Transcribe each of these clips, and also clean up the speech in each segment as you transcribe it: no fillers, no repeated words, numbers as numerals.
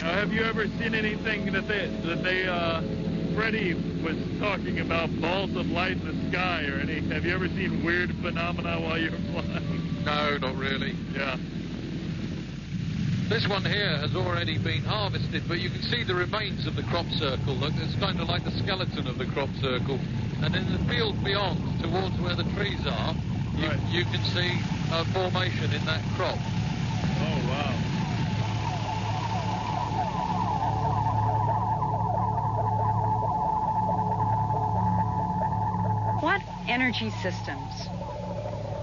Now, have you ever seen anything that Freddie was talking about, balls of light in the sky or any? Have you ever seen weird phenomena while you were flying? No, not really. Yeah. This one here has already been harvested, but you can see the remains of the crop circle. Look, it's kind of like the skeleton of the crop circle. And in the field beyond, towards where the trees are, you can see a formation in that crop. Oh, wow. What energy systems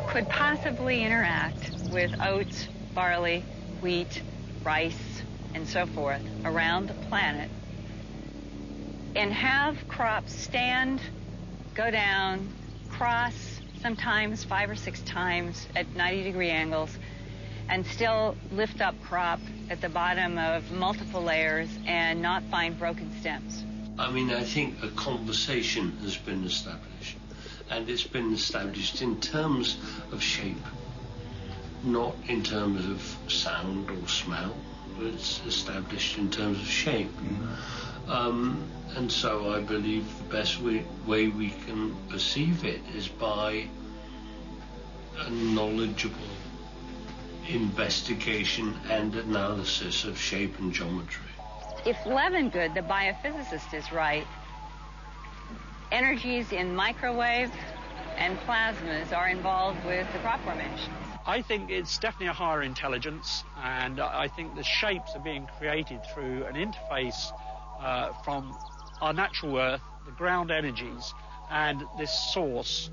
could possibly interact with oats, barley, wheat, rice, and so forth around the planet and have crops stand, go down, cross sometimes 5 or 6 times at 90-degree angles, and still lift up crop at the bottom of multiple layers and not find broken stems? I mean, I think a conversation has been established, and it's been established in terms of shape, not in terms of sound or smell. It's established in terms of shape. And so I believe the best way we can perceive it is by a knowledgeable investigation and analysis of shape and geometry. If Levengood, the biophysicist, is right, energies in microwave and plasmas are involved with the crop formation. I think it's definitely a higher intelligence, and I think the shapes are being created through an interface from our natural Earth, the ground energies, and this source,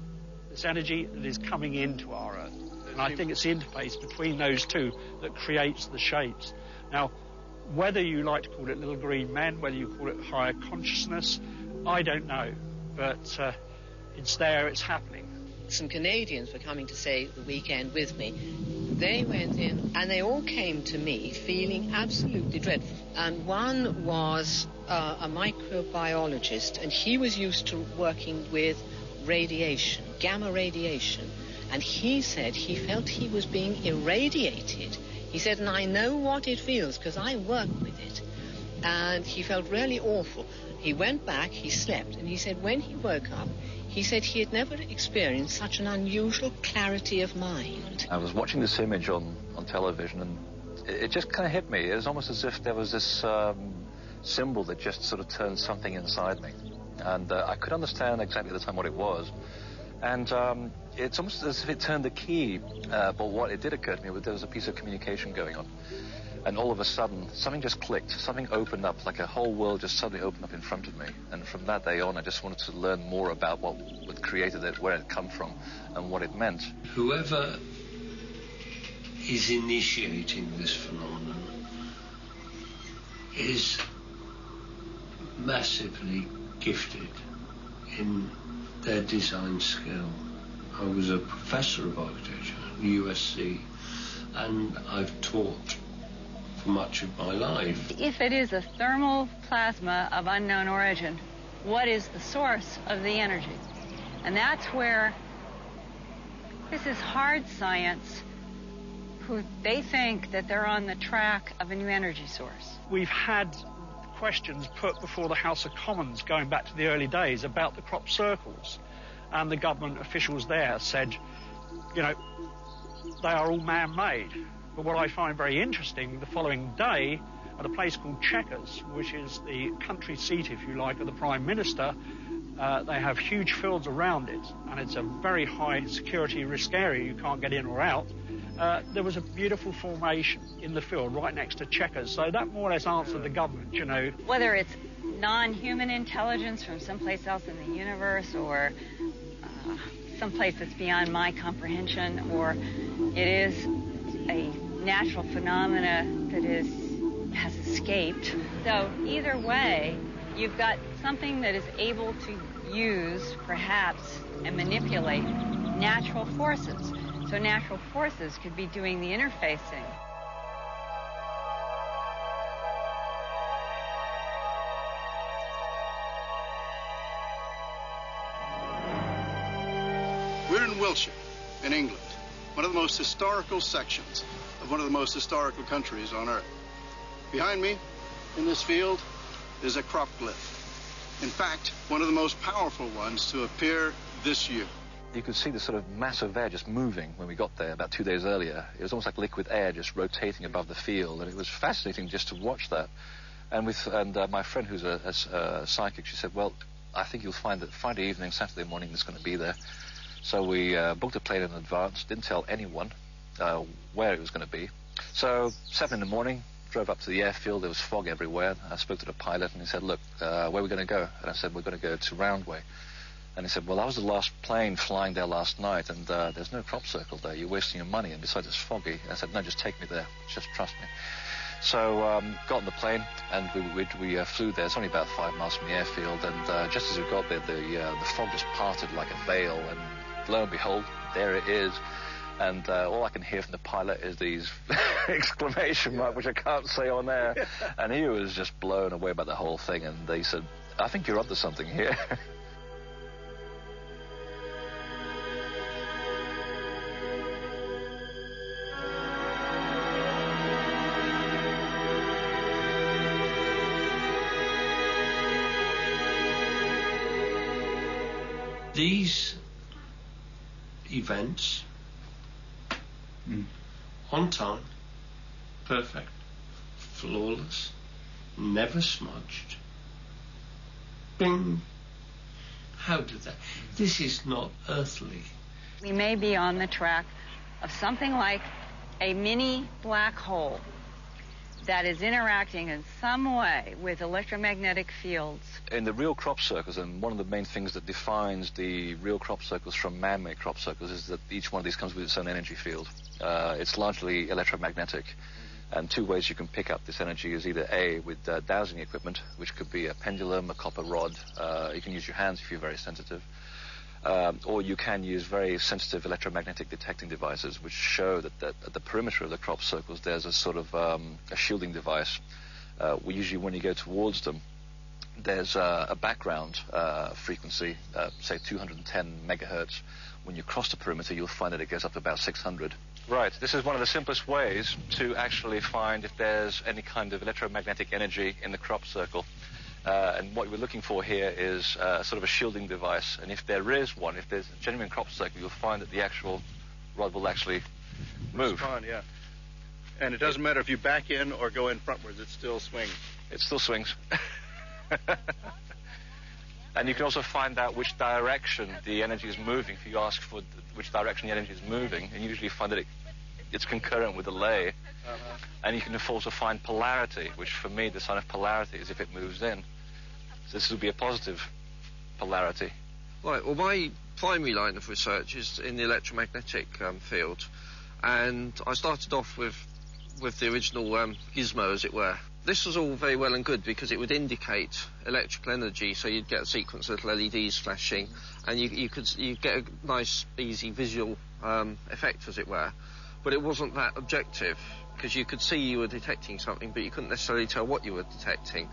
this energy that is coming into our Earth. And I think it's the interface between those two that creates the shapes. Now, whether you like to call it little green men, whether you call it higher consciousness, I don't know. But it's there, it's happening. Some Canadians were coming to stay the weekend with me. They went in and they all came to me feeling absolutely dreadful. And one was a microbiologist, and he was used to working with radiation, gamma radiation. And he said he felt he was being irradiated. He said, and I know what it feels because I work with it. And he felt really awful. He went back, he slept, and he said when he woke up, he said he had never experienced such an unusual clarity of mind. I was watching this image on television, and it just kind of hit me. It was almost as if there was this symbol that just sort of turned something inside me. And I could understand exactly at the time what it was. And it's almost as if it turned the key. But what it did occur to me was there was a piece of communication going on. And all of a sudden, something just clicked. Something opened up, like a whole world just suddenly opened up in front of me. And from that day on, I just wanted to learn more about what created it, where it come from, and what it meant. Whoever is initiating this phenomenon is massively gifted in their design skill. I was a professor of architecture at USC, and I've taught for much of my life. If it is a thermal plasma of unknown origin, what is the source of the energy? And that's where this is hard science, who they think that they're on the track of a new energy source. We've had questions put before the House of Commons going back to the early days about the crop circles, and the government officials there said, you know, they are all man-made. But what I find very interesting, the following day, at a place called Chequers, which is the country seat, if you like, of the Prime Minister, they have huge fields around it, and it's a very high security risk area. You can't get in or out. There was a beautiful formation in the field right next to Chequers, so that more or less answered the government, you know. Whether it's non-human intelligence from someplace else in the universe, or someplace that's beyond my comprehension, or it is a natural phenomena that has escaped. So either way, you've got something that is able to use, perhaps, and manipulate natural forces. So natural forces could be doing the interfacing. We're in Wiltshire, in England, one of the most historical sections of one of the most historical countries on Earth. Behind me, in this field is a crop glyph. In fact, one of the most powerful ones to appear this year. You could see the sort of mass of air just moving when we got there about 2 days earlier. It was almost like liquid air just rotating above the field, and it was fascinating just to watch that. And my friend who's a psychic, she said, well, I think you'll find that Friday evening, Saturday morning, it's going to be there. So we booked a plane in advance, didn't tell anyone where it was going to be. So 7 in the morning, drove up to the airfield. There was fog everywhere. I spoke to the pilot, and he said, look, where are we going to go? And I said, we're going to go to Roundway. And he said, well, that was the last plane flying there last night, and there's no crop circle there. You're wasting your money, and besides, it's foggy. And I said, no, just take me there. Just trust me. So got on the plane, and we flew there. It's only about 5 miles from the airfield, and just as we got there, the fog just parted like a veil, and lo and behold, there it is. And all I can hear from the pilot is these exclamation marks, which I can't say on air. And he was just blown away by the whole thing, and they said, I think you're up to something here. These events, on time, perfect, flawless, never smudged. Bing! How did that? This is not earthly. We may be on the track of something like a mini black hole that is interacting in some way with electromagnetic fields. In the real crop circles, and one of the main things that defines the real crop circles from man-made crop circles is that each one of these comes with its own energy field. It's largely electromagnetic, and two ways you can pick up this energy is either A, with dowsing equipment, which could be a pendulum, a copper rod. You can use your hands if you're very sensitive. Or you can use very sensitive electromagnetic detecting devices, which show that at the perimeter of the crop circles there's a sort of a shielding device. Usually when you go towards them, there's a background frequency, say 210 megahertz. When you cross the perimeter, you'll find that it goes up to about 600. Right, this is one of the simplest ways to actually find if there's any kind of electromagnetic energy in the crop circle. And what we're looking for here is sort of a shielding device. And if there is one, if there's a genuine crop circle, you'll find that the actual rod will actually move. It's fine, yeah. And it doesn't matter if you back in or go in frontwards, it still swings. It still swings. And you can also find out which direction the energy is moving. If you ask for which direction the energy is moving, and you usually find that it's concurrent with the lay. And you can also find polarity, which for me, the sign of polarity is if it moves in. So this would be a positive polarity. Right, well, my primary line of research is in the electromagnetic field. And I started off with the original gizmo, as it were. This was all very well and good because it would indicate electrical energy, so you'd get a sequence of little LEDs flashing, and you'd get a nice, easy visual effect, as it were. But it wasn't that objective, because you could see you were detecting something, but you couldn't necessarily tell what you were detecting.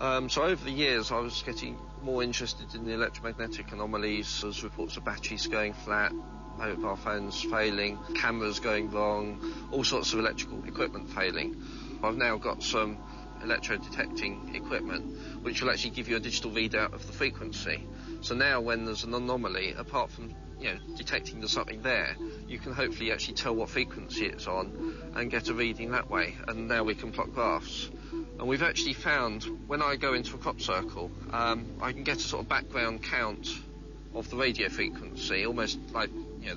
So over the years, I was getting more interested in the electromagnetic anomalies. There's reports of batteries going flat, mobile phones failing, cameras going wrong, all sorts of electrical equipment failing. I've now got some electro-detecting equipment which will actually give you a digital readout of the frequency. So now when there's an anomaly, apart from detecting there's something there, you can hopefully actually tell what frequency it's on and get a reading that way. And now we can plot graphs. And we've actually found, when I go into a crop circle, I can get a sort of background count of the radio frequency, almost like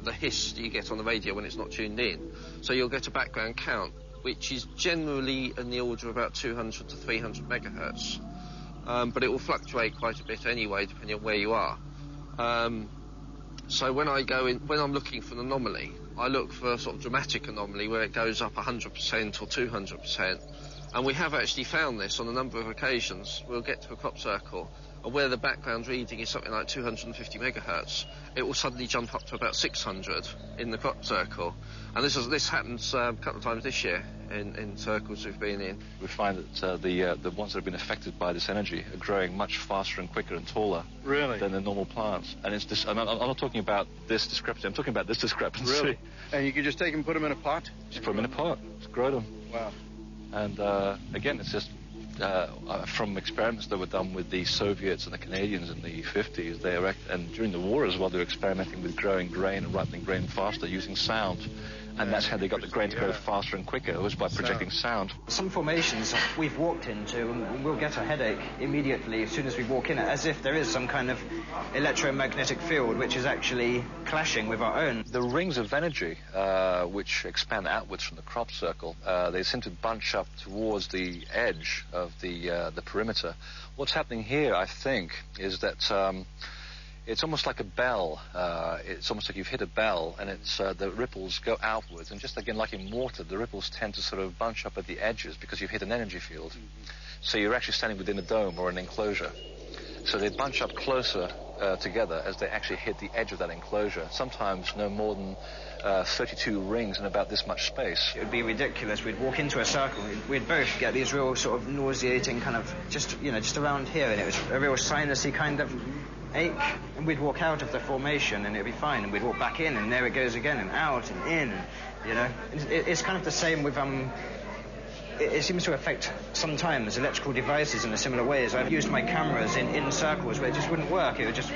the hiss you get on the radio when it's not tuned in. So you'll get a background count, which is generally in the order of about 200 to 300 megahertz. But it will fluctuate quite a bit anyway, depending on where you are. So when I'm looking for an anomaly, I look for a sort of dramatic anomaly where it goes up 100% or 200%. And we have actually found this on a number of occasions. We'll get to a crop circle, and where the background reading is something like 250 megahertz, it will suddenly jump up to about 600 in the crop circle. And this happens a couple of times this year in circles we've been in. We find that the ones that have been affected by this energy are growing much faster and quicker and taller than the normal plants. And it's this. I'm not talking about this discrepancy. I'm talking about this discrepancy. Really? And you can just take them and put them in a pot? Just put them in a pot. Just grow them. Wow. And again, it's just from experiments that were done with the Soviets and the Canadians in the 50s, and during the war as well, they were experimenting with growing grain and ripening grain faster using sound. And that's how they got the grain to grow faster and quicker, was by projecting sound. Some formations we've walked into and we'll get a headache immediately as soon as we walk in, as if there is some kind of electromagnetic field which is actually clashing with our own. The rings of energy, which expand outwards from the crop circle, they seem to bunch up towards the edge of the perimeter. What's happening here, I think, is that it's almost like a bell. It's almost like you've hit a bell, and it's the ripples go outwards. And just again, like in water, the ripples tend to sort of bunch up at the edges because you've hit an energy field. So you're actually standing within a dome or an enclosure. So they bunch up closer together as they actually hit the edge of that enclosure. Sometimes no more than 32 rings in about this much space. It would be ridiculous. We'd walk into a circle, we'd both get these real sort of nauseating kind of just around here, and it was a real sinusy kind of ache, and we'd walk out of the formation and it'd be fine, and we'd walk back in and there it goes again, and out and in, it's kind of the same with it seems to affect sometimes electrical devices in a similar way. As I've used my cameras in circles where it just wouldn't work. It would just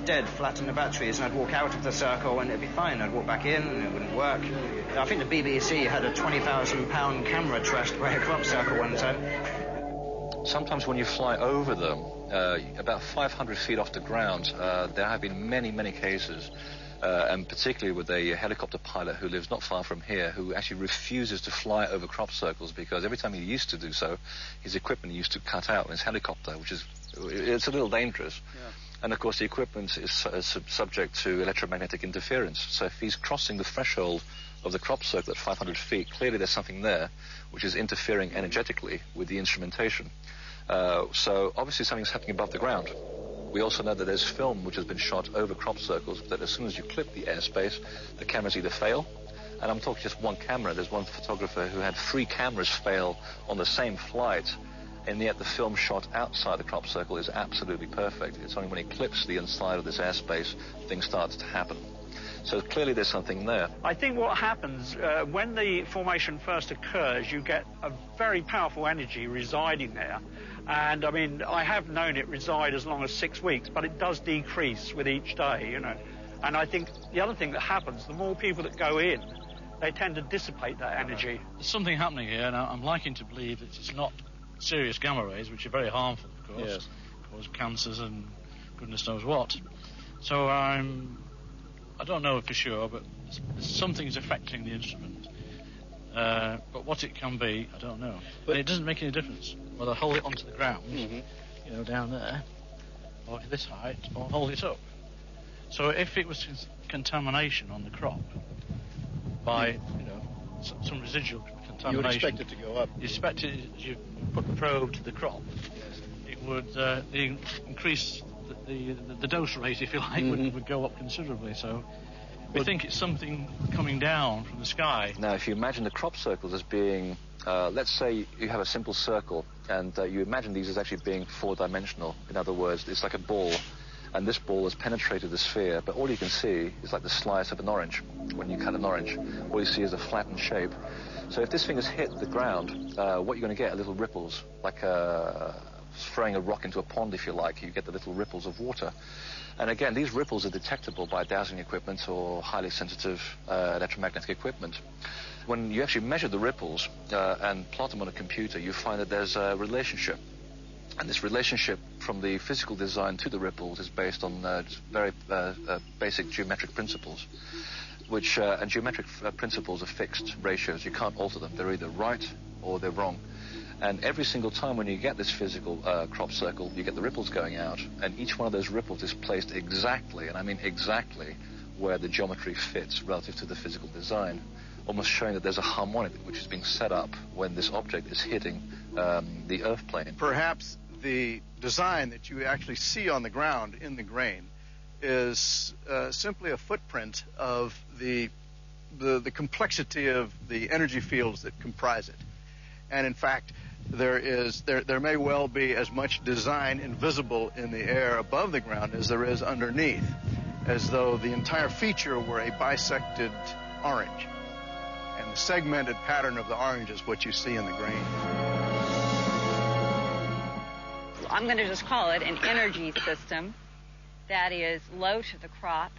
dead, flatten the batteries, and I'd walk out of the circle and it'd be fine. I'd walk back in and it wouldn't work. I think the BBC had a £20,000 camera trashed by a crop circle one time. Sometimes when you fly over them, about 500 feet off the ground, there have been many, many cases, and particularly with a helicopter pilot who lives not far from here, who actually refuses to fly over crop circles because every time he used to do so, his equipment used to cut out in his helicopter, it's a little dangerous. Yeah. And of course the equipment is subject to electromagnetic interference, so if he's crossing the threshold of the crop circle at 500 feet, clearly there's something there which is interfering energetically with the instrumentation. So obviously something's happening above the ground. We also know that there's film which has been shot over crop circles that as soon as you clip the airspace, the cameras either fail, and I'm talking just one camera. There's one photographer who had 3 cameras fail on the same flight, and yet the film shot outside the crop circle is absolutely perfect. It's only when he clips the inside of this airspace things start to happen. So clearly there's something there. I think what happens when the formation first occurs, you get a very powerful energy residing there. And I mean, I have known it reside as long as 6 weeks, but it does decrease with each day, And I think the other thing that happens, the more people that go in, they tend to dissipate that energy. There's something happening here, and I'm liking to believe that it's not serious gamma rays, which are very harmful, of course. Yes. Cause cancers and goodness knows what. So I don't know for sure, but something's affecting the instrument. But what it can be, I don't know. But it doesn't make any difference whether I hold it onto the ground, down there, or to this height, or hold it up. So if it was contamination on the crop by, some residual contamination, you would expect it to go up. You expect it, as you put the probe to the crop, it would increase the dose rate, if you like, would go up considerably. So we think it's something coming down from the sky. Now, if you imagine the crop circles as being, let's say you have a simple circle, and you imagine these as actually being 4-dimensional. In other words, it's like a ball, and this ball has penetrated the sphere, but all you can see is like the slice of an orange. When you cut an orange, all you see is a flattened shape. So if this thing has hit the ground, what you're going to get are little ripples, like throwing a rock into a pond, if you like. You get the little ripples of water. And again, these ripples are detectable by dowsing equipment or highly sensitive electromagnetic equipment. When you actually measure the ripples and plot them on a computer, you find that there's a relationship. And this relationship from the physical design to the ripples is based on very basic geometric principles, which and geometric principles are fixed ratios. You can't alter them. They're either right or they're wrong. And every single time when you get this physical crop circle, you get the ripples going out, and each one of those ripples is placed exactly, and I mean exactly, where the geometry fits relative to the physical design, almost showing that there's a harmonic which is being set up when this object is hitting the earth plane. Perhaps the design that you actually see on the ground in the grain is simply a footprint of the complexity of the energy fields that comprise it. And in fact, there may well be as much design invisible in the air above the ground as there is underneath, as though the entire feature were a bisected orange. And the segmented pattern of the orange is what you see in the grain. I'm going to just call it an energy system that is low to the crop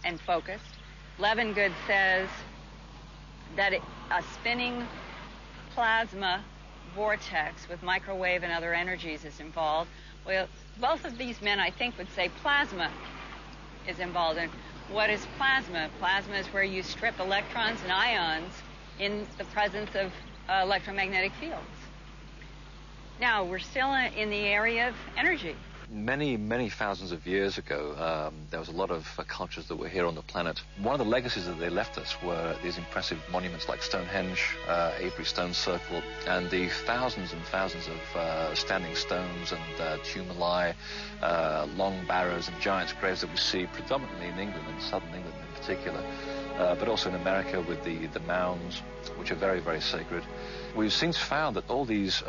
and focused. Levengood says that a spinning plasma vortex with microwave and other energies is involved. Well, both of these men, I think, would say plasma is involved. And what is plasma? Plasma is where you strip electrons and ions in the presence of electromagnetic fields. Now, we're still in the area of energy. Many, many thousands of years ago, there was a lot of cultures that were here on the planet. One of the legacies that they left us were these impressive monuments like Stonehenge, Avery Stone Circle, and the thousands and thousands of standing stones and tumuli, long barrows and giants' graves that we see predominantly in England, and southern England in particular, but also in America with the mounds, which are very, very sacred. We've since found that all these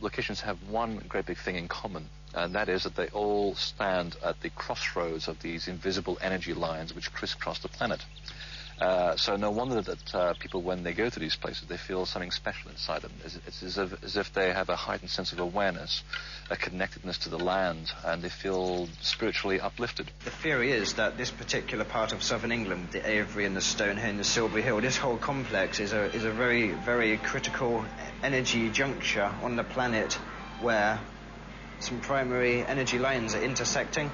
locations have one great big thing in common, and that is that they all stand at the crossroads of these invisible energy lines which crisscross the planet. So no wonder that people, when they go to these places, they feel something special inside them. It's as if they have a heightened sense of awareness, a connectedness to the land, and they feel spiritually uplifted. The theory is that this particular part of southern England, the Avery and the Stonehenge, the Silbury Hill, this whole complex is a very, very critical energy juncture on the planet where some primary energy lines are intersecting,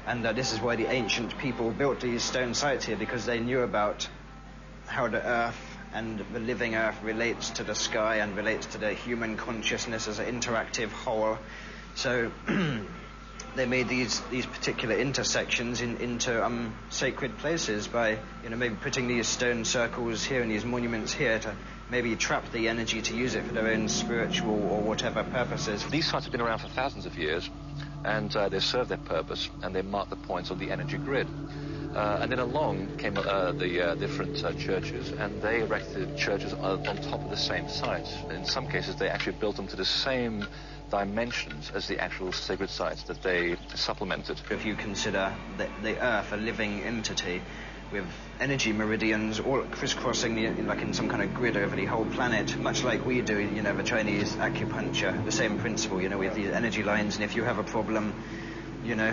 and this is why the ancient people built these stone sites here, because they knew about how the earth and the living earth relates to the sky and relates to the human consciousness as an interactive whole. So they made these particular intersections into sacred places by, maybe putting these stone circles here and these monuments here to maybe trap the energy to use it for their own spiritual or whatever purposes. These sites have been around for thousands of years, and they serve their purpose, and they mark the points on the energy grid. And then along came the different churches, and they erected churches on top of the same sites. In some cases, they actually built them to the same dimensions as the actual sacred sites that they supplemented. If you consider the Earth a living entity with energy meridians all crisscrossing like in some kind of grid over the whole planet, much like we do, the Chinese acupuncture, the same principle, with the energy lines, and if you have a problem,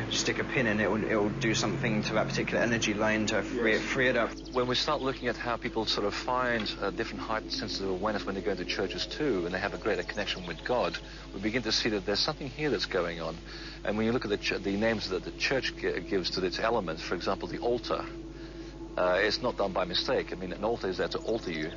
stick a pin in it, it'll do something to that particular energy line to free it up. When we start looking at how people sort of find different heightened senses of awareness when they go into churches too, and they have a greater connection with God, we begin to see that there's something here that's going on. And when you look at the names that the church gives to its elements, for example, the altar, it's not done by mistake. I mean, an altar is there to alter you.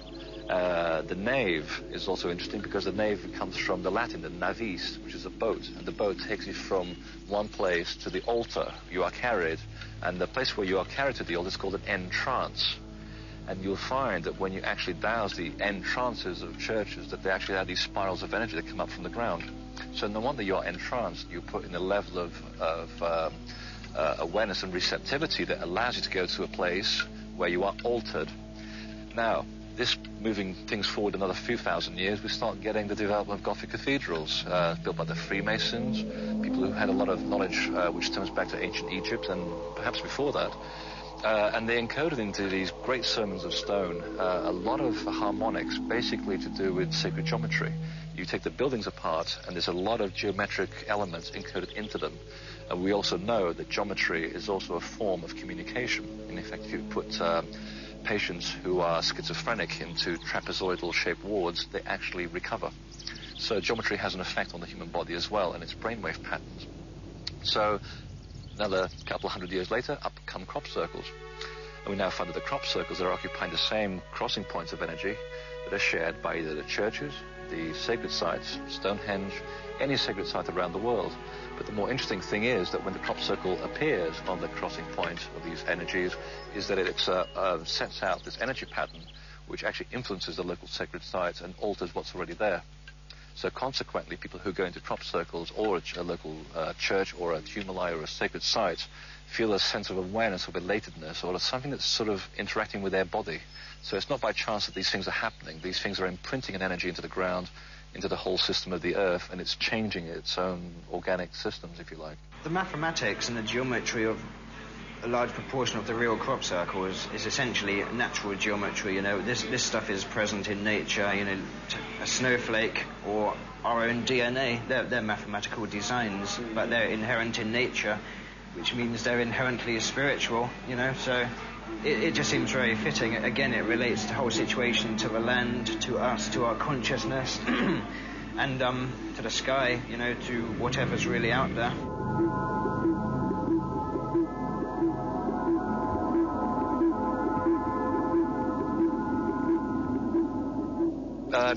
The nave is also interesting because the nave comes from the Latin, the navis, which is a boat, and the boat takes you from one place to the altar. You are carried, and the place where you are carried to the altar is called an entrance. And you'll find that when you actually douse the entrances of churches, that they actually have these spirals of energy that come up from the ground. So no wonder you're entranced. You put in a level of awareness and receptivity that allows you to go to a place where you are altered. Now, this moving things forward another few thousand years, we start getting the development of Gothic cathedrals built by the Freemasons, people who had a lot of knowledge which stems back to ancient Egypt and perhaps before that. And they encoded into these great sermons of stone a lot of harmonics, basically to do with sacred geometry. You take the buildings apart, and there's a lot of geometric elements encoded into them. And we also know that geometry is also a form of communication. In effect, if you put patients who are schizophrenic into trapezoidal-shaped wards, they actually recover. So geometry has an effect on the human body as well, and its brainwave patterns. So another couple of hundred years later, up come crop circles. And we now find that the crop circles are occupying the same crossing points of energy that are shared by either the churches, the sacred sites, Stonehenge, any sacred site around the world. But the more interesting thing is that when the crop circle appears on the crossing point of these energies, is that it sets out this energy pattern which actually influences the local sacred sites and alters what's already there. So consequently, people who go into crop circles or a local church or a tumuli or a sacred site feel a sense of awareness or relatedness or something that's sort of interacting with their body. So it's not by chance that these things are happening. These things are imprinting an energy into the ground, into the whole system of the earth, and it's changing its own organic systems, if you like. The mathematics and the geometry of a large proportion of the real crop circle is essentially natural geometry. You know, this stuff is present in nature. You know, a snowflake or our own DNA. They're mathematical designs, but they're inherent in nature, which means they're inherently spiritual. You know, so it just seems very fitting. Again, it relates the whole situation to the land, to us, to our consciousness, and to the sky. You know, to whatever's really out there.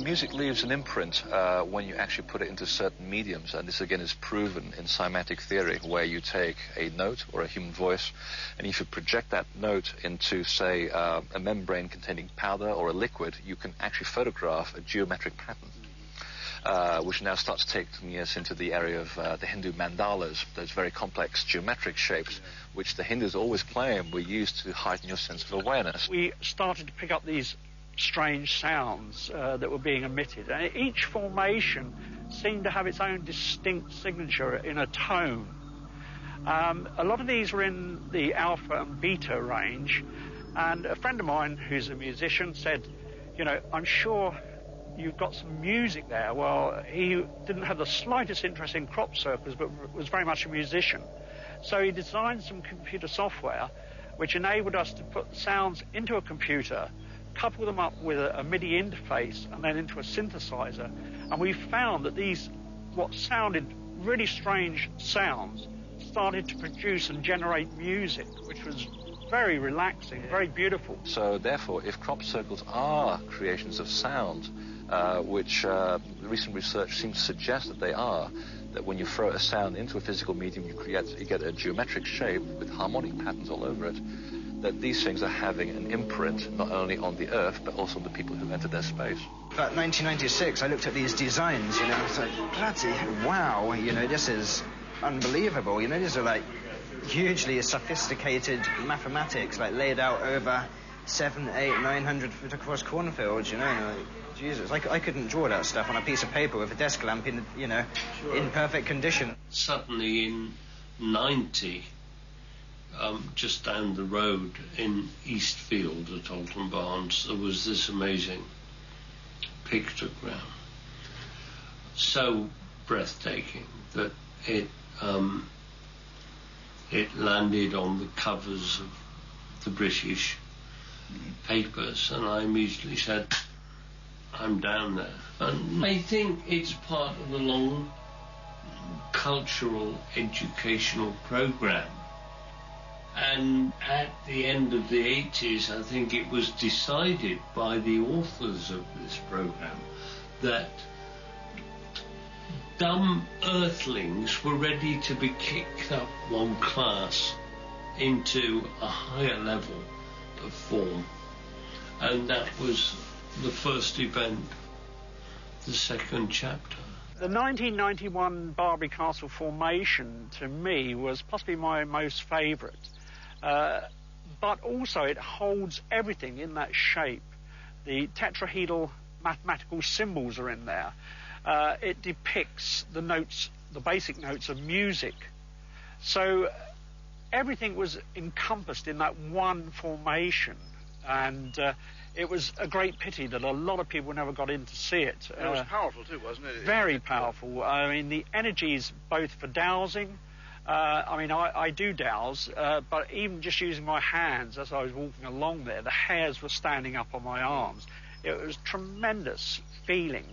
Music leaves an imprint when you actually put it into certain mediums, and this again is proven in cymatic theory, where you take a note or a human voice, and if you project that note into, say, a membrane containing powder or a liquid, you can actually photograph a geometric pattern, which now starts taking us into the area of the Hindu mandalas, those very complex geometric shapes, which the Hindus always claim were used to heighten your sense of awareness. We started to pick up these strange sounds that were being emitted, and each formation seemed to have its own distinct signature in a tone. A lot of these were in the alpha and beta range, and a friend of mine who's a musician said, you know, I'm sure you've got some music there. Well, he didn't have the slightest interest in crop circles, but was very much a musician. So he designed some computer software which enabled us to put sounds into a computer, couple them up with a MIDI interface and then into a synthesizer, and we found that these, what sounded really strange sounds, started to produce and generate music, which was very relaxing, very beautiful. So therefore, if crop circles are creations of sound, which recent research seems to suggest that they are, that when you throw a sound into a physical medium, you get a geometric shape with harmonic patterns all over it, that these things are having an imprint not only on the Earth, but also on the people who entered their space. About 1996, I looked at these designs, you know, it's like, bloody wow, you know, this is unbelievable, you know, these are like hugely sophisticated mathematics, like laid out over 700, 800, 900 foot across cornfields, you know, like, Jesus, I couldn't draw that stuff on a piece of paper with a desk lamp in, you know, in perfect condition. Suddenly in 90, just down the road in Eastfield at Alton Barnes, there was this amazing pictogram, so breathtaking that it landed on the covers of the British papers, and I immediately said, I'm down there. And I think it's part of the long cultural educational program. And at the end of the 80s, I think it was decided by the authors of this program that dumb earthlings were ready to be kicked up one class into a higher level of form. And that was the first event, the second chapter. The 1991 Barbary Castle formation, to me, was possibly my most favourite. But also it holds everything in that shape. The tetrahedral mathematical symbols are in there. It depicts the notes, the basic notes of music. So everything was encompassed in that one formation, and it was a great pity that a lot of people never got in to see it. And it was powerful too, wasn't it? Very powerful. I mean, the energies both for dowsing. I do dowse, but even just using my hands as I was walking along there, the hairs were standing up on my arms. It was tremendous feeling.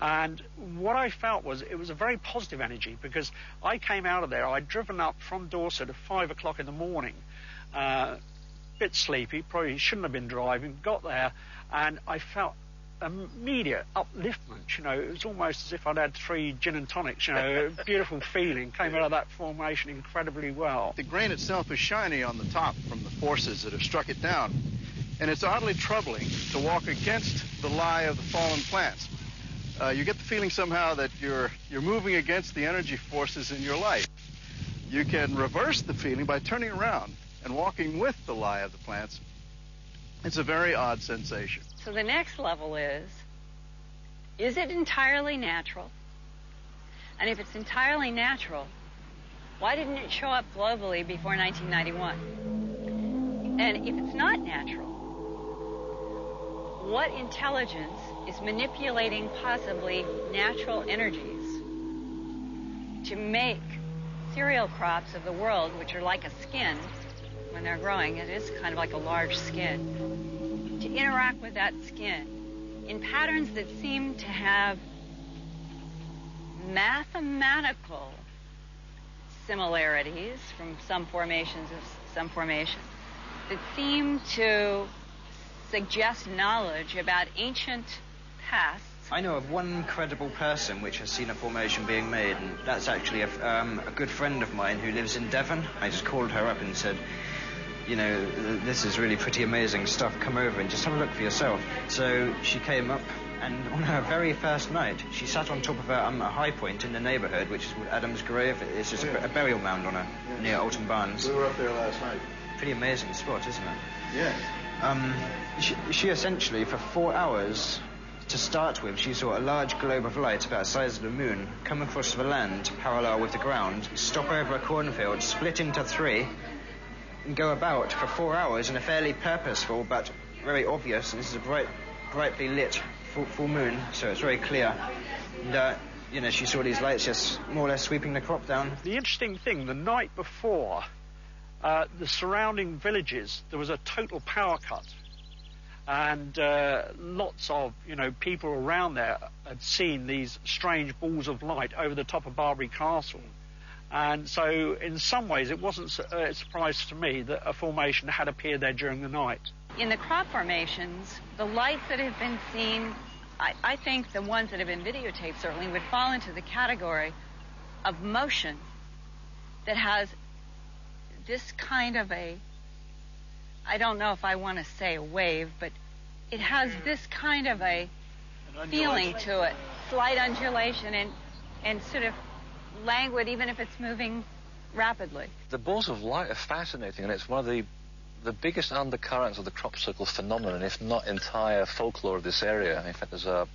And what I felt was it was a very positive energy, because I came out of there, I'd driven up from Dorset at 5 o'clock in the morning, bit sleepy, probably shouldn't have been driving, got there, and I felt immediate upliftment, you know, it was almost as if I'd had 3 gin and tonics, you know, a beautiful feeling, came out of that formation incredibly well. The grain itself is shiny on the top from the forces that have struck it down, and it's oddly troubling to walk against the lie of the fallen plants. You get the feeling somehow that you're moving against the energy forces in your life. You can reverse the feeling by turning around and walking with the lie of the plants. It's a very odd sensation. So the next level is it entirely natural? And if it's entirely natural, Why didn't it show up globally before 1991? And if it's not natural, what intelligence is manipulating possibly natural energies to make cereal crops of the world, which are like a skin when they're growing, it is kind of like a large skin, to interact with that skin in patterns that seem to have mathematical similarities from some formations that seem to suggest knowledge about ancient pasts. I know of one credible person which has seen a formation being made, and that's actually a good friend of mine who lives in Devon. I just called her up and said, you know, this is really pretty amazing stuff. Come over and just have a look for yourself. So she came up, and on her very first night, she sat on top of a high point in the neighbourhood, which is called Adam's Grave. It's just a burial mound on near Alton Barnes. We were up there last night. Pretty amazing spot, isn't it? Yeah. She essentially, for 4 hours, to start with, she saw a large globe of light about the size of the moon come across the land parallel with the ground, stop over a cornfield, split into three, and go about for 4 hours in a fairly purposeful but very obvious, and this is a brightly lit full moon, so it's very clear. And, you know, she saw these lights just more or less sweeping the crop down. The interesting thing, the night before, the surrounding villages, there was a total power cut. And lots of, you know, people around there had seen these strange balls of light over the top of Barbary Castle. And so, in some ways, it wasn't a surprise to me that a formation had appeared there during the night. In the crop formations, the lights that have been seen, I think the ones that have been videotaped certainly would fall into the category of motion that has this kind of a, I don't know if I want to say a wave, but it has this kind of a feeling to it, slight undulation and sort of languid, even if it's moving rapidly. The balls of light are fascinating, and it's one of the biggest undercurrents of the crop circle phenomenon, if not entire folklore of this area. In fact, there's a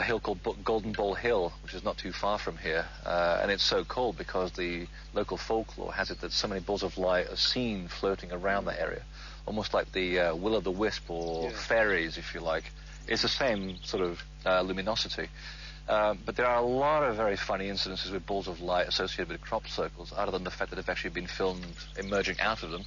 hill called Golden Ball Hill, which is not too far from here, and it's so called because the local folklore has it that so many balls of light are seen floating around the area, almost like the will-o'-the-wisp or fairies, if you like. It's the same sort of luminosity. But there are a lot of very funny incidences with balls of light associated with crop circles, other than the fact that they've actually been filmed emerging out of them.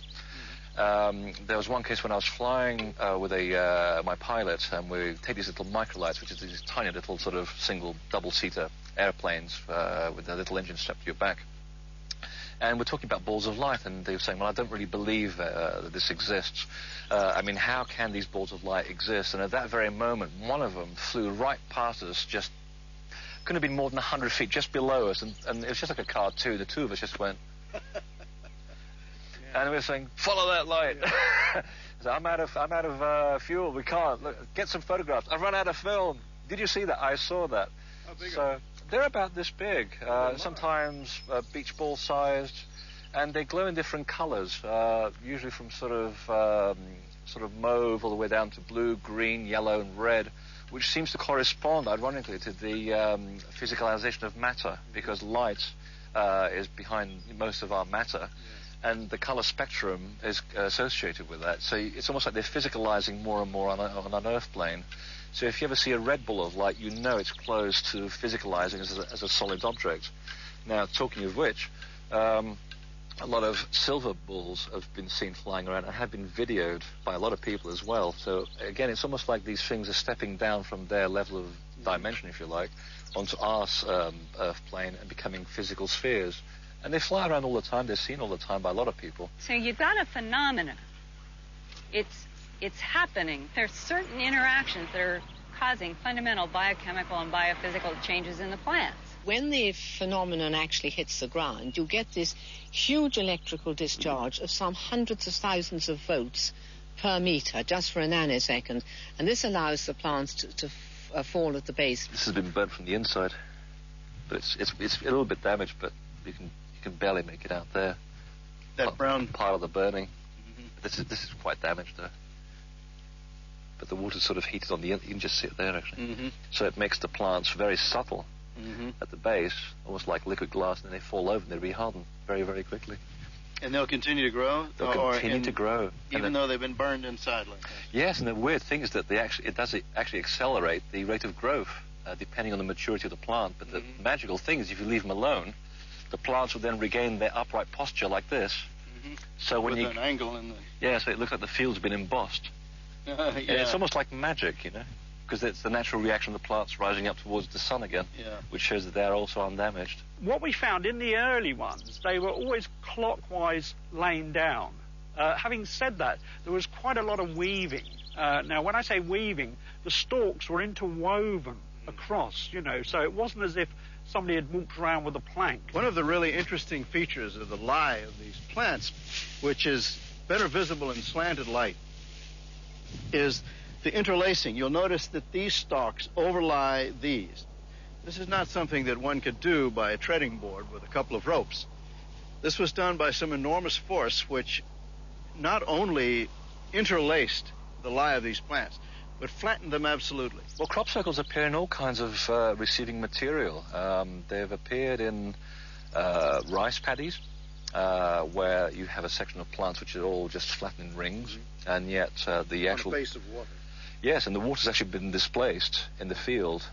There was one case when I was flying with my pilot, and we take these little microlights, which is these tiny little sort of single double-seater airplanes with a little engine strapped to your back. And we're talking about balls of light, and they were saying, well, I don't really believe that this exists. I mean, how can these balls of light exist? And at that very moment, one of them flew right past us, just couldn't have been more than 100 feet just below us, and it was just like a cartoon. The two of us just went... And we were saying, follow that light. So I'm out of fuel. We can't. Look, get some photographs. I've run out of film. Did you see that? I saw that. How big so they're about this big. Sometimes beach ball sized, and they glow in different colours. Usually from sort of mauve all the way down to blue, green, yellow, and red, which seems to correspond, ironically, to the physicalization of matter, because light is behind most of our matter. And the color spectrum is associated with that. So it's almost like they're physicalizing more and more on an Earth plane. So if you ever see a red ball of light, you know it's close to physicalizing as a solid object. Now, talking of which, a lot of silver balls have been seen flying around and have been videoed by a lot of people as well. So again, it's almost like these things are stepping down from their level of dimension, if you like, onto our Earth plane and becoming physical spheres. And they fly around all the time. They're seen all the time by a lot of people. So you've got a phenomenon. It's happening. There's certain interactions that are causing fundamental biochemical and biophysical changes in the plants. When the phenomenon actually hits the ground, you get this huge electrical discharge of some hundreds of thousands of volts per meter, just for a nanosecond. And this allows the plants to fall at the base. This has been burnt from the inside. But it's a little bit damaged, but you can barely make it out there. That brown pile of the burning. This is quite damaged though. But the water's sort of heated on the end. You can just see it there actually. So it makes the plants very subtle. at the base, almost like liquid glass, and then they fall over and they reharden very, very quickly. And they'll continue to grow? They'll continue to grow. Even though they've been burned inside like that? Yes, and the weird thing is that it does actually accelerate the rate of growth, depending on the maturity of the plant. But the magical thing is if you leave them alone, the plants will then regain their upright posture like this. So when With an angle in the... Yeah, so it looks like the field's been embossed. Yeah. It's almost like magic, you know, because it's the natural reaction of the plants rising up towards the sun again, which shows that they're also undamaged. What we found in the early ones, they were always clockwise laying down. Having said that, there was quite a lot of weaving. Now, when I say weaving, the stalks were interwoven across, you know, so it wasn't as if somebody had walked around with a plank. One of the really interesting features of the lie of these plants, which is better visible in slanted light, is the interlacing. You'll notice that these stalks overlie these. This is not something that one could do by a treading board with a couple of ropes. This was done by some enormous force which not only interlaced the lie of these plants, but flattened them absolutely. Well, crop circles appear in all kinds of receiving material. They've appeared in rice paddies, where you have a section of plants which are all just flattened in rings, and yet the actual... On the face of water. Yes, and the water's actually been displaced in the field,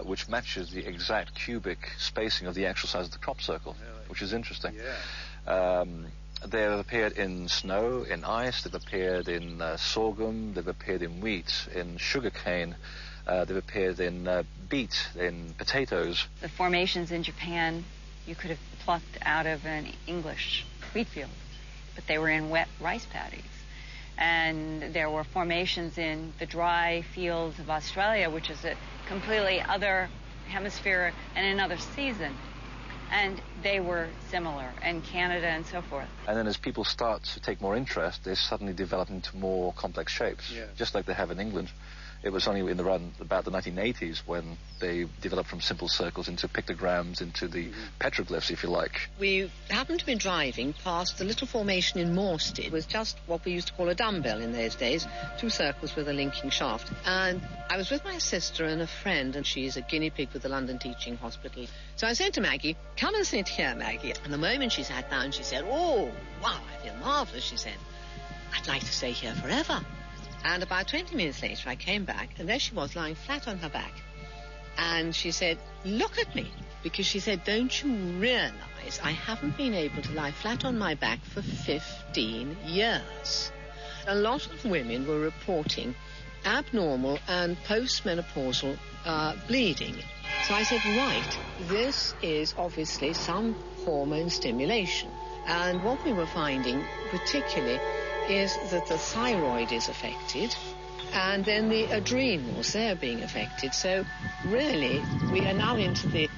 which matches the exact cubic spacing of the actual size of the crop circle, which is interesting. Yeah. They've appeared in snow, in ice, they've appeared in sorghum, they've appeared in wheat, in sugarcane, they've appeared in beet, in potatoes. The formations in Japan you could have plucked out of an English wheat field, but they were in wet rice paddies. And there were formations in the dry fields of Australia, which is a completely other hemisphere and another season. And they were similar, and Canada and so forth. And then as people start to take more interest, they suddenly develop into more complex shapes, just like they have in England. It was only in about the 1980s when they developed from simple circles into pictograms, into the petroglyphs, if you like. We happened to be driving past the little formation in Morsted. It was just what we used to call a dumbbell in those days, 2 circles with a linking shaft. And I was with my sister and a friend, and she's a guinea pig with the London Teaching Hospital. So I said to Maggie, "Come and sit here, Maggie." And the moment she sat down, she said, "Oh, wow, I feel marvellous," she said. "I'd like to stay here forever." And about 20 minutes later, I came back, and there she was, lying flat on her back. And she said, "Look at me," because she said, "Don't you realize I haven't been able to lie flat on my back for 15 years?" A lot of women were reporting abnormal and postmenopausal bleeding. So I said, right, this is obviously some hormone stimulation. And what we were finding particularly is that the thyroid is affected, and then the adrenals, they're being affected. So really, we are now into the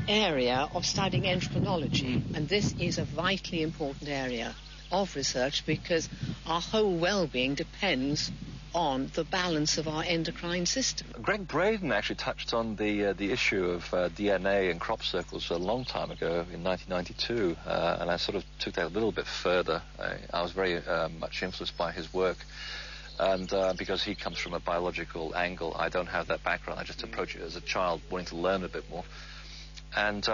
area of studying endocrinology, and this is a vitally important area of research because our whole well-being depends on the balance of our endocrine system. Greg Braden actually touched on the issue of DNA and crop circles a long time ago in 1992, and I sort of took that a little bit further. I was very much influenced by his work, and because he comes from a biological angle, I don't have that background. I just approach it as a child, wanting to learn a bit more. And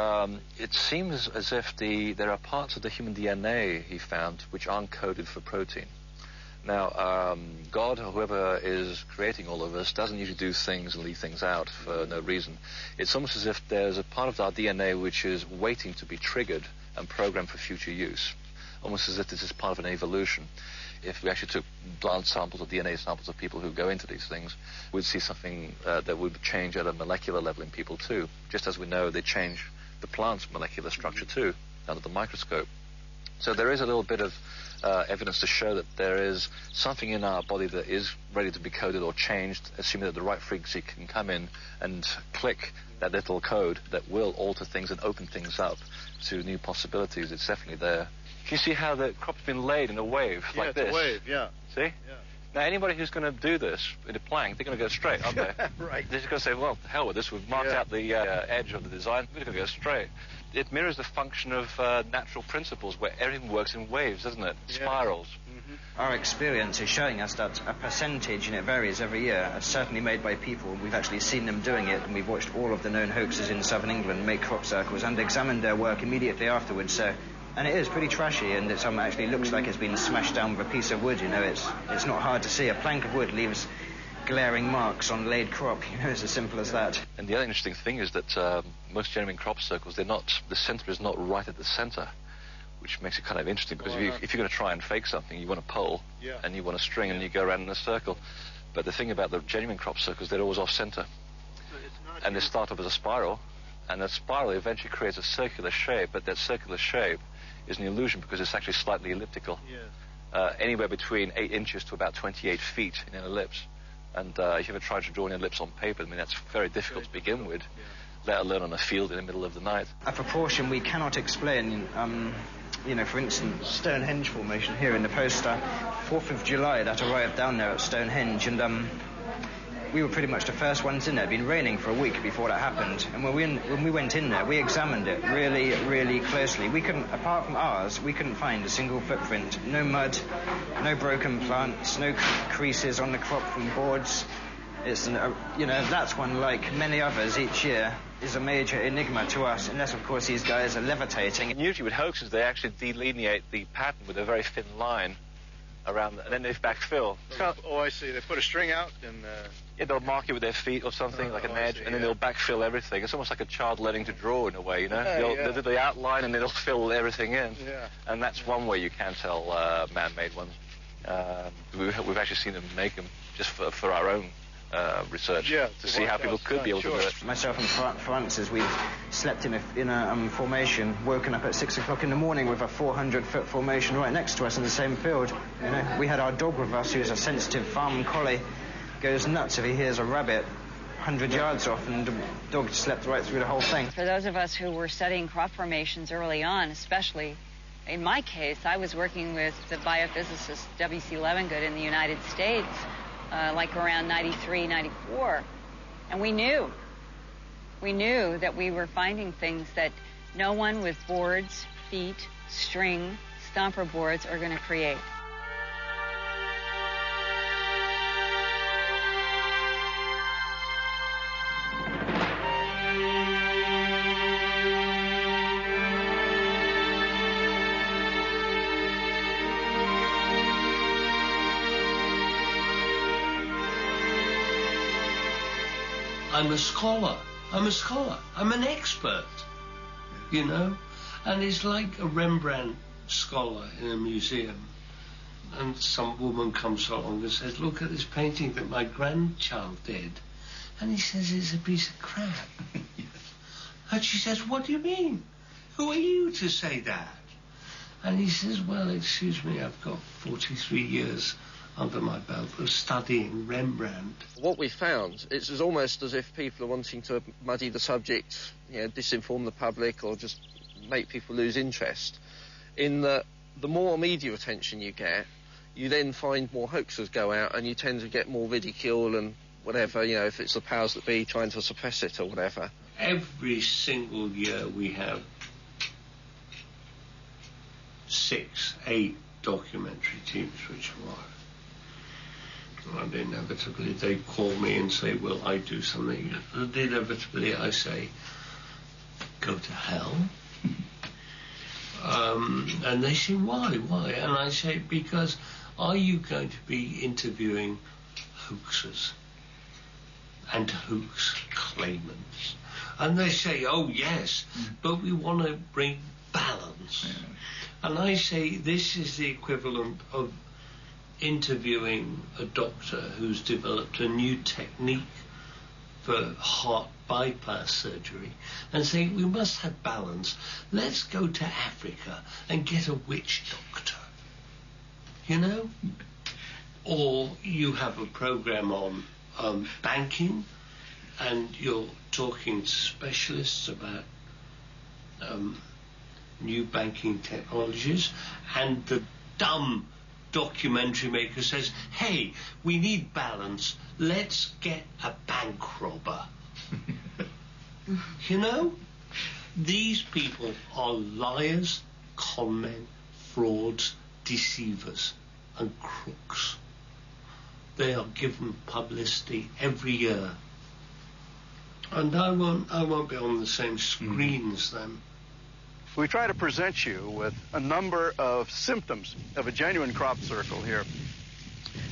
it seems as if there are parts of the human DNA, he found, which aren't coded for protein. Now, God, or whoever is creating all of us, doesn't usually do things and leave things out for no reason. It's almost as if there's a part of our DNA which is waiting to be triggered and programmed for future use, almost as if this is part of an evolution. If we actually took blood samples or DNA samples of people who go into these things, we'd see something that would change at a molecular level in people too, just as we know they change the plant's molecular structure too, under the microscope. So there is a little bit of evidence to show that there is something in our body that is ready to be coded or changed, assuming that the right frequency can come in and click that little code that will alter things and open things up to new possibilities. It's definitely there. Can you see how the crop's been laid in a wave like this? Yeah, it's a wave, yeah. See? Yeah. Now, anybody who's going to do this in a plank, they're going to go straight, aren't they? Right. They're just going to say, well, to hell with this. We've marked out the edge of the design. We're going to go straight. it mirrors the function of natural principles where everything works in waves, doesn't it? Yeah. Spirals. Our experience is showing us that a percentage, and it varies every year, is certainly made by people. We've actually seen them doing it, and we've watched all of the known hoaxers in southern England make crop circles and examined their work immediately afterwards. So, and it is pretty trashy, and it actually looks like it's been smashed down with a piece of wood. You know, it's not hard to see. A plank of wood leaves glaring marks on laid crop. You know, it's as simple as that. And the other interesting thing is that most genuine crop circles, the center is not right at the center, which makes it kind of interesting, because if you're going to try and fake something, you want a pole and you want a string and you go around in a circle. But the thing about the genuine crop circles, they're always off center. And they start off as a spiral, and the spiral eventually creates a circular shape, but that circular shape is an illusion because it's actually slightly elliptical. Anywhere between 8 inches to about 28 feet in an ellipse. And if you ever tried to draw an ellipse on paper, I mean, that's very difficult to begin with, let alone on a field in the middle of the night. A proportion we cannot explain. You know, for instance, Stonehenge formation here in the poster, 4th of July, that arrived down there at Stonehenge, and we were pretty much the first ones in there. It had been raining for a week before that happened, and when we went in there, we examined it really, really closely. We couldn't, apart from ours, we couldn't find a single footprint. No mud, no broken plants, no creases on the crop from boards. It's that's one, like many others each year, is a major enigma to us, unless, of course, these guys are levitating. And usually with hoaxes, they actually delineate the pattern with a very thin line around, and then they backfill. Oh, I see. They put a string out and... Yeah, they'll mark it with their feet or something, like an edge, and then they'll backfill everything. It's almost like a child learning to draw in a way, you know? They'll do the outline and they'll fill everything in. And that's one way you can tell man-made ones. We've actually seen them make them just for our own research to see how people could be able to do it. Myself and Francis, we've slept in a formation, woken up at 6 o'clock in the morning with a 400-foot formation right next to us in the same field. You know, we had our dog with us, who's a sensitive farm collie, goes nuts if he hears a rabbit 100 yards off, and the dog slept right through the whole thing. For those of us who were studying crop formations early on, especially in my case, I was working with the biophysicist W.C. Levengood in the United States, like around 93, 94. And we knew that we were finding things that no one with boards, feet, string, stomper boards are going to create. I'm a scholar. I'm an expert, you know? And it's like a Rembrandt scholar in a museum. And some woman comes along and says, look at this painting that my grandchild did. And he says, it's a piece of crap. And she says, what do you mean? Who are you to say that? And he says, well, excuse me, I've got 43 years under my belt of studying Rembrandt. What we found, it's almost as if people are wanting to muddy the subject, you know, disinform the public or just make people lose interest, in that the more media attention you get, you then find more hoaxers go out and you tend to get more ridicule and whatever, you know, if it's the powers that be trying to suppress it or whatever. Every single year we have 6, 8 documentary teams which arrive. And inevitably they call me and say, will I do something? And inevitably I say, go to hell. And they say, why? And I say, because are you going to be interviewing hoaxers and hoax claimants? And they say, oh yes, but we want to bring balance. And I say, this is the equivalent of interviewing a doctor who's developed a new technique for heart bypass surgery and saying, we must have balance. Let's go to Africa and get a witch doctor. You know? Or you have a program on banking and you're talking to specialists about new banking technologies, and the dumb documentary maker says, hey, we need balance, let's get a bank robber. You know? These people are liars, conmen, frauds, deceivers, and crooks. They are given publicity every year. And I won't be on the same screen as them. We try to present you with a number of symptoms of a genuine crop circle here.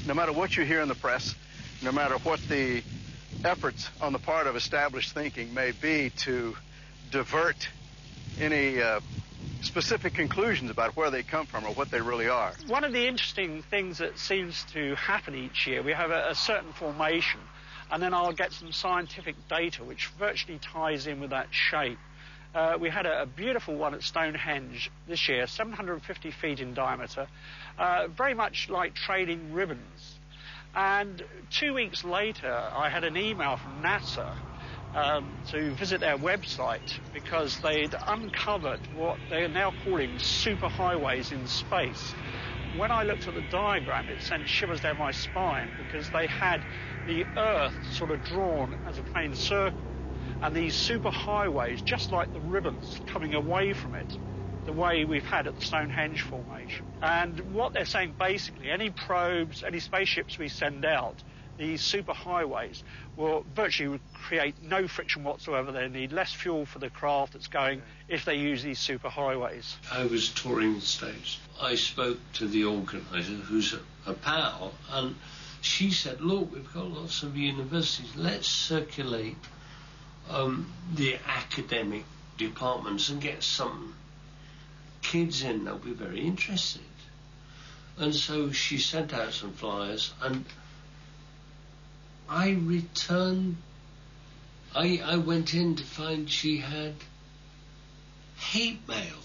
No matter what you hear in the press, no matter what the efforts on the part of established thinking may be to divert any specific conclusions about where they come from or what they really are. One of the interesting things that seems to happen each year, we have a certain formation, and then I'll get some scientific data which virtually ties in with that shape. We had a beautiful one at Stonehenge this year, 750 feet in diameter, very much like trailing ribbons. And 2 weeks later, I had an email from NASA to visit their website because they'd uncovered what they're now calling superhighways in space. When I looked at the diagram, it sent shivers down my spine because they had the Earth sort of drawn as a plain circle, and these superhighways, just like the ribbons coming away from it, the way we've had at the Stonehenge formation. And what they're saying basically, any probes, any spaceships we send out, these superhighways will virtually create no friction whatsoever. They need less fuel for the craft that's going if they use these superhighways. I was touring the States. I spoke to the organizer, who's a pal, and she said, look, we've got lots of universities. Let's circulate the academic departments and get some kids in. They'll be very interested. And so she sent out some flyers, and I returned. I went in to find she had hate mail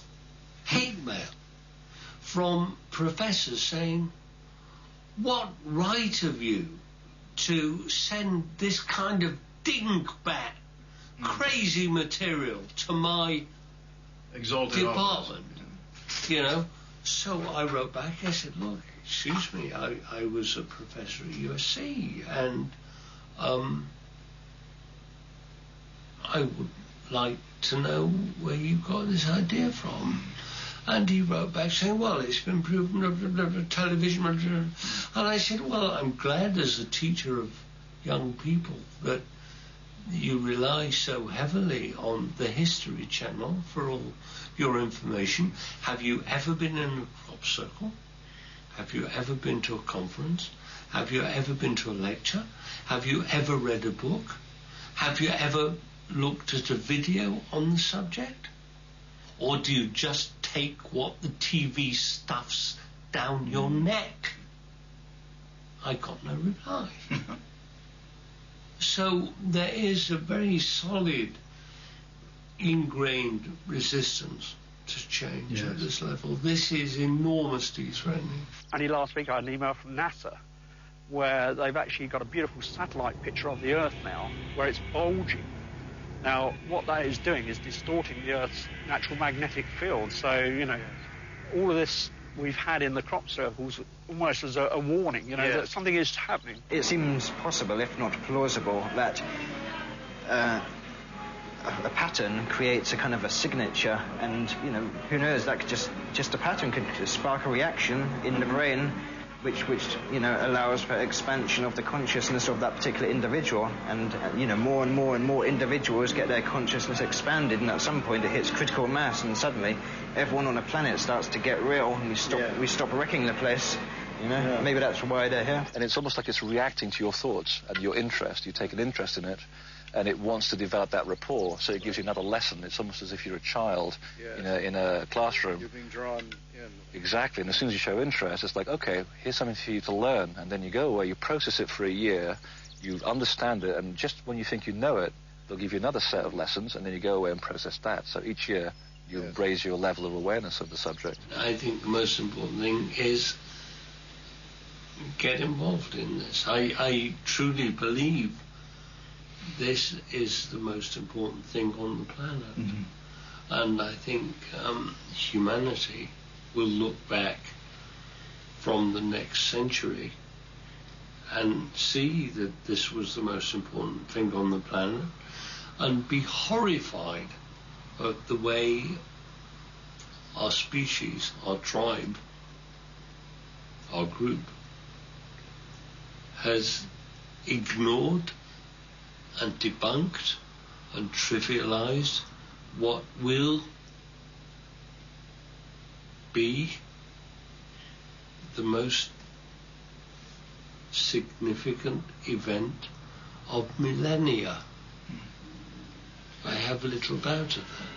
from professors saying, what right have you to send this kind of dingbat crazy material to my exalted department? You know? So I wrote back, I said, look, excuse me, I was a professor at USC, and I would like to know where you got this idea from. And he wrote back saying, well, it's been proven, television, and I said, well, I'm glad as a teacher of young people that you rely so heavily on the History Channel for all your information. Have you ever been in a crop circle? Have you ever been to a conference? Have you ever been to a lecture? Have you ever read a book? Have you ever looked at a video on the subject? Or do you just take what the TV stuffs down your neck? I got no reply. So there is a very solid, ingrained resistance to change at this level. This is enormously threatening. Only last week I had an email from NASA where they've actually got a beautiful satellite picture of the Earth now where it's bulging. Now, what that is doing is distorting the Earth's natural magnetic field. So, you know, all of this we've had in the crop circles almost as a warning, you know, that something is happening. It seems possible, if not plausible, that a pattern creates a kind of a signature, and, you know, who knows, that could just a pattern could spark a reaction in the brain which you know, allows for expansion of the consciousness of that particular individual, and you know, more and more individuals get their consciousness expanded, and at some point it hits critical mass, and suddenly everyone on the planet starts to get real, and we stop wrecking the place. You know, maybe that's why they're here. And it's almost like it's reacting to your thoughts and your interest. You take an interest in it, and it wants to develop that rapport, so it gives you another lesson. It's almost as if you're a child in a classroom. You're being drawn in. Exactly, and as soon as you show interest, it's like, okay, here's something for you to learn, and then you go away, you process it for a year, you understand it, and just when you think you know it, they'll give you another set of lessons, and then you go away and process that. So each year, you raise your level of awareness of the subject. I think the most important thing is get involved in this. I truly believe this is the most important thing on the planet. Mm-hmm. And I think humanity will look back from the next century and see that this was the most important thing on the planet and be horrified of the way our species, our tribe, our group has ignored and debunked and trivialized what will be the most significant event of millennia. I have little doubt of that.